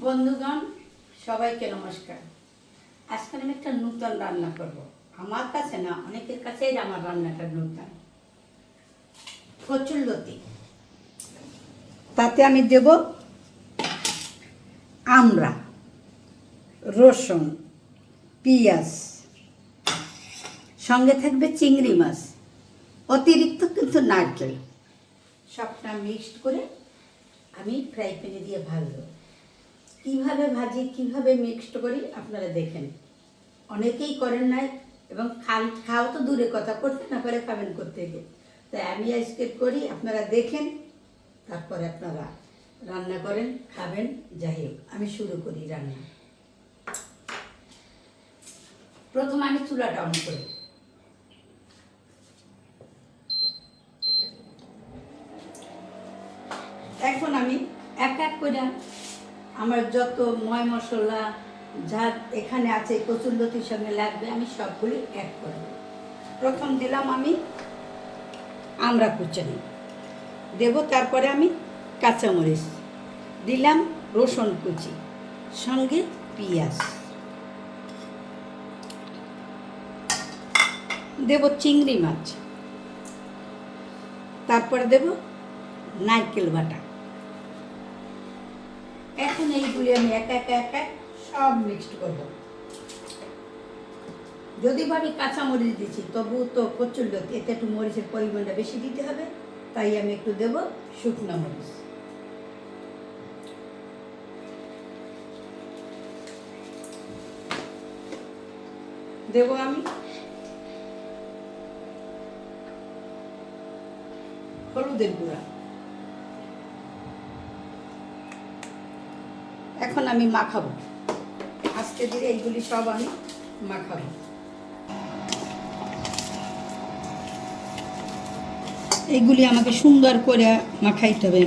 বন্ধুগণ, সবাইকে নমস্কার। আজকে আমি একটা নতুন রান্না করব। আমার কাছে না, অনেকের কাছেই আমার রান্নাটা নতুন। কচুরলতি, তাতে আমি দেব আমড়া, রসুন, পেঁয়াজ, সঙ্গে থাকবে চিংড়ি মাছ, অতিরিক্ত কিন্তু নারকেল। সবটা মিক্সড করে আমি ফ্রাই প্যানে দিয়ে ভাজবো। কীভাবে ভাজি, কীভাবে মিক্সড করি আপনারা দেখেন। অনেকেই করেন নাই, এবং খাওয়া তো দূরে কথা, করতে না পারে খাবেন করতে গিয়ে। তাই আমি আজকে করি, আপনারা দেখেন, তারপরে আপনারা রান্না করেন, খাবেন। যাই হোক, আমি শুরু করি রান্না। প্রথমে আমি চুলাটা অন করি। এখন আমি এক এক করে আমার যত ময় মশলা যা এখানে আছে কচুরলতির সঙ্গে লাগবে, আমি সবগুলি অ্যাড করব। প্রথম দিলাম আমি আমড়া কুচানি দেব, তারপরে আমি কাঁচামরিচ দিলাম, রসুন কুচি, সঙ্গে পেঁয়াজ দেব, চিংড়ি মাছ, তারপরে দেব নারকেল বাটা। এখন এইগুলি আমি এক এক এক এক সব মিক্সড করব। যদি ভাবি কাঁচামরিচ দিচ্ছি, তবু তো কচুরলতি, এতে একটু মরিচের পরিমাণটা বেশি দিতে হবে, তাই আমি একটু দেব শুকনো মরিচ। দেব আমি হলুদের গুঁড়া। এখন আমি মাখাবো, আস্তে ধীরে এইগুলি সব আমি মাখাবো। এইগুলি আমাকে সুন্দর করে মাখাইতে হবে।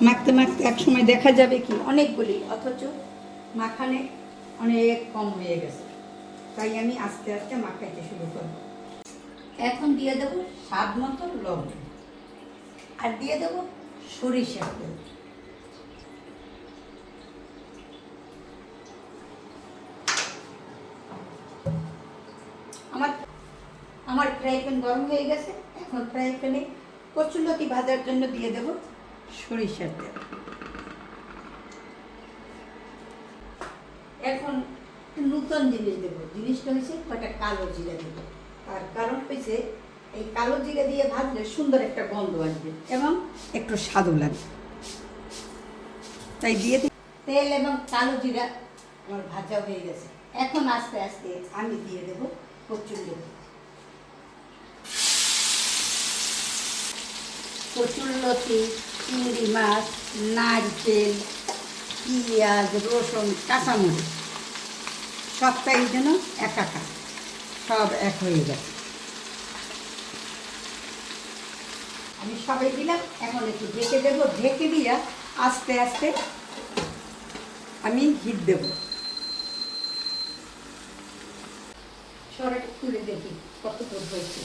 মাখতে মাখতে এক সময় দেখা যাবে কি অনেকগুলি, অথচ মাখানে অনেক কম হয়ে গেছে। তাই আমি আস্তে আস্তে মাখাইতে শুরু করব। এখন দিয়ে দেবো স্বাদ মতো লবণ, আর দিয়ে দেবো সরিষার তেল। আমার ফ্রাই প্যান গরম হয়ে গেছে। এখন ফ্রাই প্যানে কচুরলতি ভাজার জন্য দিয়ে দেব সরিষার তেল। এখন নতুন জিনিস দেব। জিনিসটা হয়েছে কয়টা কালো জিরা দেব। তার কারণ হয়েছে, এই কালো জিরা দিয়ে ভাজলে সুন্দর একটা গন্ধ আসবে এবং একটু স্বাদও লাগবে। তাই দিয়ে তেল এবং কালো জিরা আমার ভাজা হয়ে গেছে। এখন আস্তে আস্তে আমি দিয়ে দেব কচুরলতি। কচুরলতি, চিংড়ি মাছ, নারকেল, পেঁয়াজ, রসুন, কাঁচামরিচ, সবটাই যেন একাকার, সব এক হয়ে গেছে। আমি সবাই দিলাম। এখন একটু ঢেকে দেবো। ঢেকে দিয়ে আস্তে আস্তে আমি হিট দেব। সরাটা তুলে দেখি কত দূর হয়েছে।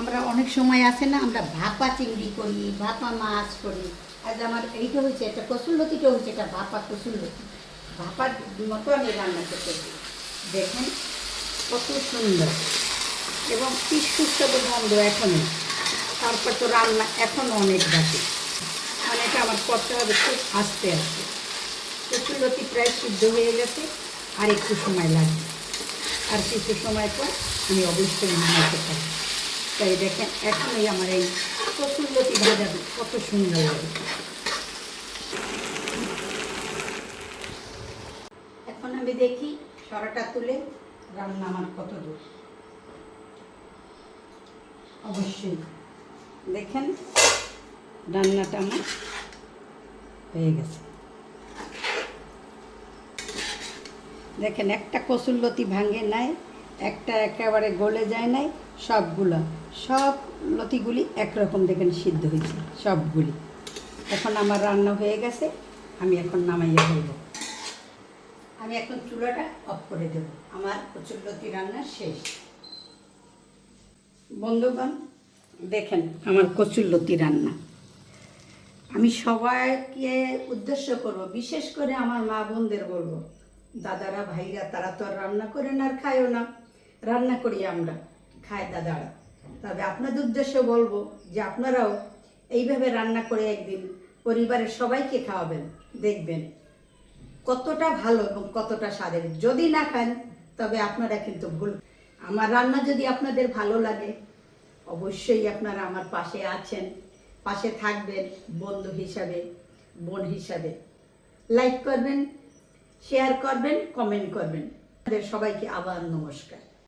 আমরা অনেক সময় আছে না, আমরা ভাপা চিংড়ি করি, ভাপা মাছ করি। আজ আমার এইটা হয়েছে, একটা কচুরলতিটা হয়েছে একটা ভাপা কচুরলতি। ভাপার মতো আমি রান্না করতে। দেখেন কত সুন্দর এবং কি সুস্বাদু গন্ধ এখনই। তারপর তো রান্না এখনও অনেক বাকি, মানে এটা আমার করতে হবে খুব আস্তে আস্তে। কচুরলতি প্রায় সিদ্ধ হয়ে গেছে, আর একটু সময় লাগবে। আর কিছু সময় পর আমি অবশ্যই নামাতে পারি। তাই দেখেন এখনই আমার এই কচুরলতি ভাজা কত সুন্দর লাগে। এখন আমি দেখি সরাটা তুলে রান্না আমার কত দূর। অবশ্যই দেখেন রান্নাটা আমার হয়ে গেছে। দেখেন একটা কচুরলতি ভাঙে নাই, একটা একেবারে গলে যায় নাই, সব লতিগুলি একরকম দেখেন সিদ্ধ হয়েছে সবগুলি। এখন আমার রান্না হয়ে গেছে, আমি এখন নামাইয়া ফেলব। আমি এখন চুলাটা অফ করে দেব। আমার কচুরলতি রান্না শেষ। বন্ধুগণ দেখেন আমার কচুরলতি রান্না। আমি সবাইকে উদ্দেশ্য করব, বিশেষ করে আমার মা বোনদের বলবো, দাদারা ভাইরা তারা তো আর রান্না করেন আর খায়ও না, রান্না করি আমরা, খায় দাদারা। তবে আপনাদের উদ্দেশ্যে বলবো যে আপনারাও এইভাবে রান্না করে একদিন পরিবারের সবাইকে খাওয়াবেন, দেখবেন কতটা ভালো এবং কতটা স্বাদের। যদি না খান তবে আপনারা কিন্তু ভুল। আমার রান্না যদি আপনাদের ভালো লাগে, অবশ্যই আপনারা আমার পাশে আছেন, পাশে থাকবেন, বন্ধু হিসাবে, বোন হিসাবে। লাইক করবেন, শেয়ার করবেন, কমেন্ট করবেন। সবাইকে আবার নমস্কার।